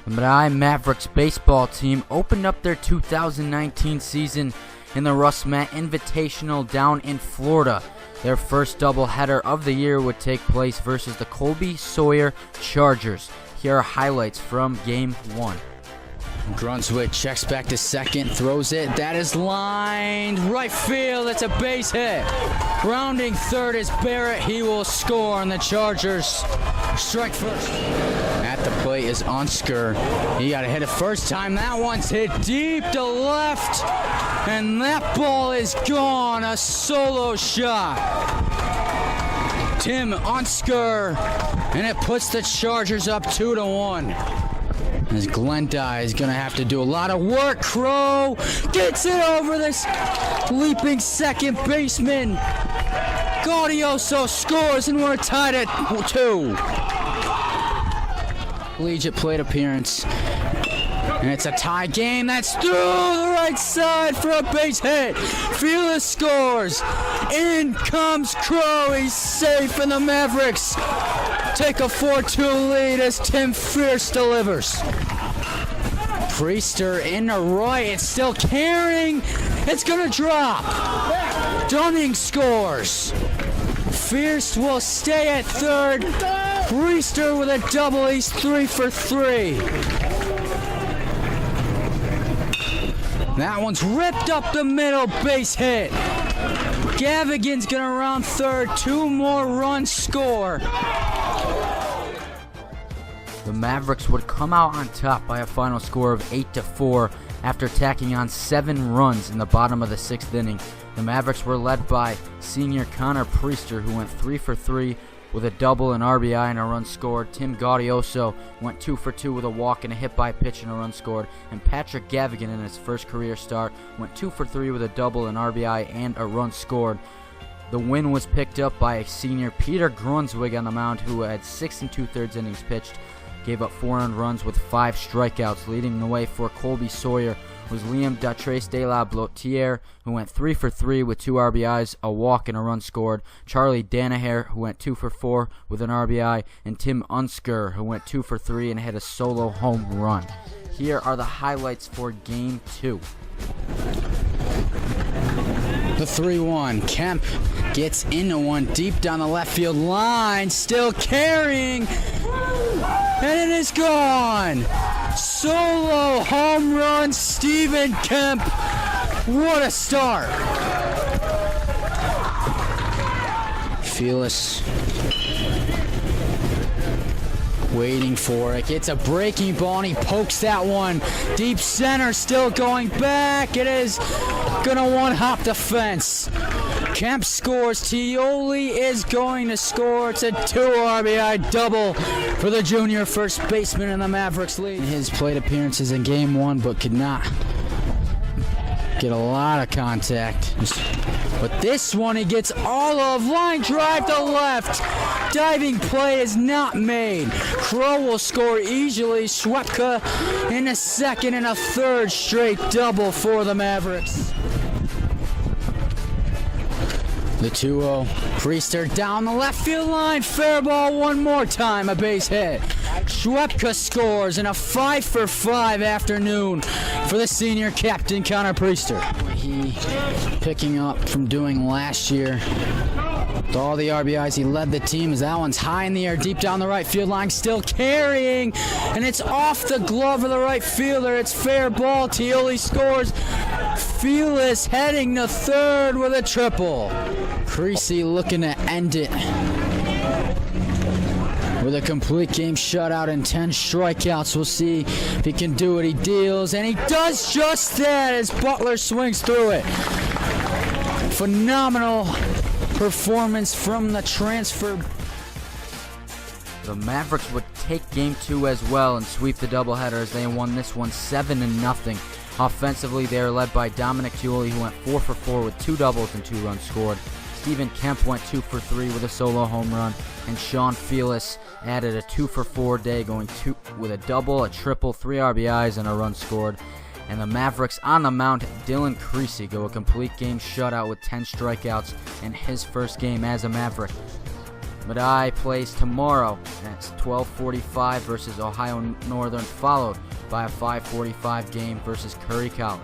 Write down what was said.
The Medaille Mavericks baseball team opened up their 2019 season in the Russ Matt Invitational down in Florida. Their first doubleheader of the year would take place versus the Colby-Sawyer Chargers. Here are highlights from Game 1. Brunswick checks back to second, throws it. That is lined right field. It's a base hit. Rounding third is Barrett. He will score, and the Chargers strike first. At the plate is Unsker. He got to hit it first time. That one's hit deep to left, and that ball is gone. A solo shot. Tim Unsker, and it puts the Chargers up 2-1. As Medaille is going to have to do a lot of work. Crow gets it over this leaping second baseman. Gaudioso scores, and we're tied at 2. Collegiate plate appearance. And it's a tie game. That's through the right side for a base hit. Fearless scores. In comes Crow. He's safe, and the Mavericks take a 4-2 lead as Tim Fierce delivers. Priester in the right. It's still carrying. It's going to drop. Dunning scores. Fierce will stay at third. Priester with a double. He's 3 for 3. That one's ripped up the middle, base hit. Gavigan's gonna round third, 2 more runs score. The Mavericks would come out on top by a final score of 8-4 after tacking on 7 runs in the bottom of the 6th inning. The Mavericks were led by senior Connor Priester, who went 3 for 3 with a double, an RBI, and a run scored. Tim Gaudioso went 2 for 2 with a walk and a hit by pitch and a run scored. And Patrick Gavigan, in his first career start, went 2 for 3 with a double, an RBI, and a run scored. The win was picked up by senior Peter Brunswick on the mound, who had 6 2/3 innings pitched, gave up 4 earned runs with 5 strikeouts. Leading the way for Colby-Sawyer was Liam Datres de la Blotier, who went 3 for 3 with 2 RBIs, a walk, and a run scored. Charlie Danaher, who went 2 for 4 with an RBI, and Tim Unsker, who went 2 for 3 and hit a solo home run. Here are the highlights for Game 2. The 3-1. Kemp gets into one deep down the left field line, still carrying, and it is gone. Solo home run, Stephen Kemp. What a start. Fearless waiting for it. It's a breaking ball, and he pokes that one deep center, still going back. It is gonna one-hop the fence. Kemp scores. Tioli is going to score. It's a 2 RBI double for the junior first baseman in the Mavericks lead. His plate appearances in Game 1, but could not get a lot of contact. But this one, he gets all of. Line drive to left. Diving play is not made. Crow will score easily. Schwepka in a second and a third straight double for the Mavericks. The 2-0. Priester down the left field line. Fair ball one more time. A base hit. Schwepka scores in a 5 for 5 afternoon for the senior captain, Connor Priester. He picking up from doing last year. With all the RBIs, he led the team as that one's high in the air, deep down the right field line, still carrying, and it's off the glove of the right fielder. It's fair ball. Tioli scores. Fearless heading to third with a triple. Creasy looking to end it with a complete game shutout and 10 strikeouts. We'll see if he can do what he deals, and he does just that as Butler swings through it. Phenomenal performance from the transfer. The Mavericks would take Game 2 as well and sweep the doubleheader as they won this one 7-0. Offensively, they are led by Dominic Tioli, who went 4 for 4 with 2 doubles and 2 runs scored. Stephen Kemp went 2 for 3 with a solo home run, and Sean Fearless added a 2 for 4 day, going 2 with a double, a triple, 3 RBIs, and a run scored. And the Mavericks on the mound, Dylan Creasy, go a complete game shutout with 10 strikeouts in his first game as a Maverick. Medaille plays tomorrow at 12:45 versus Ohio Northern, followed by a 5:45 game versus Curry College.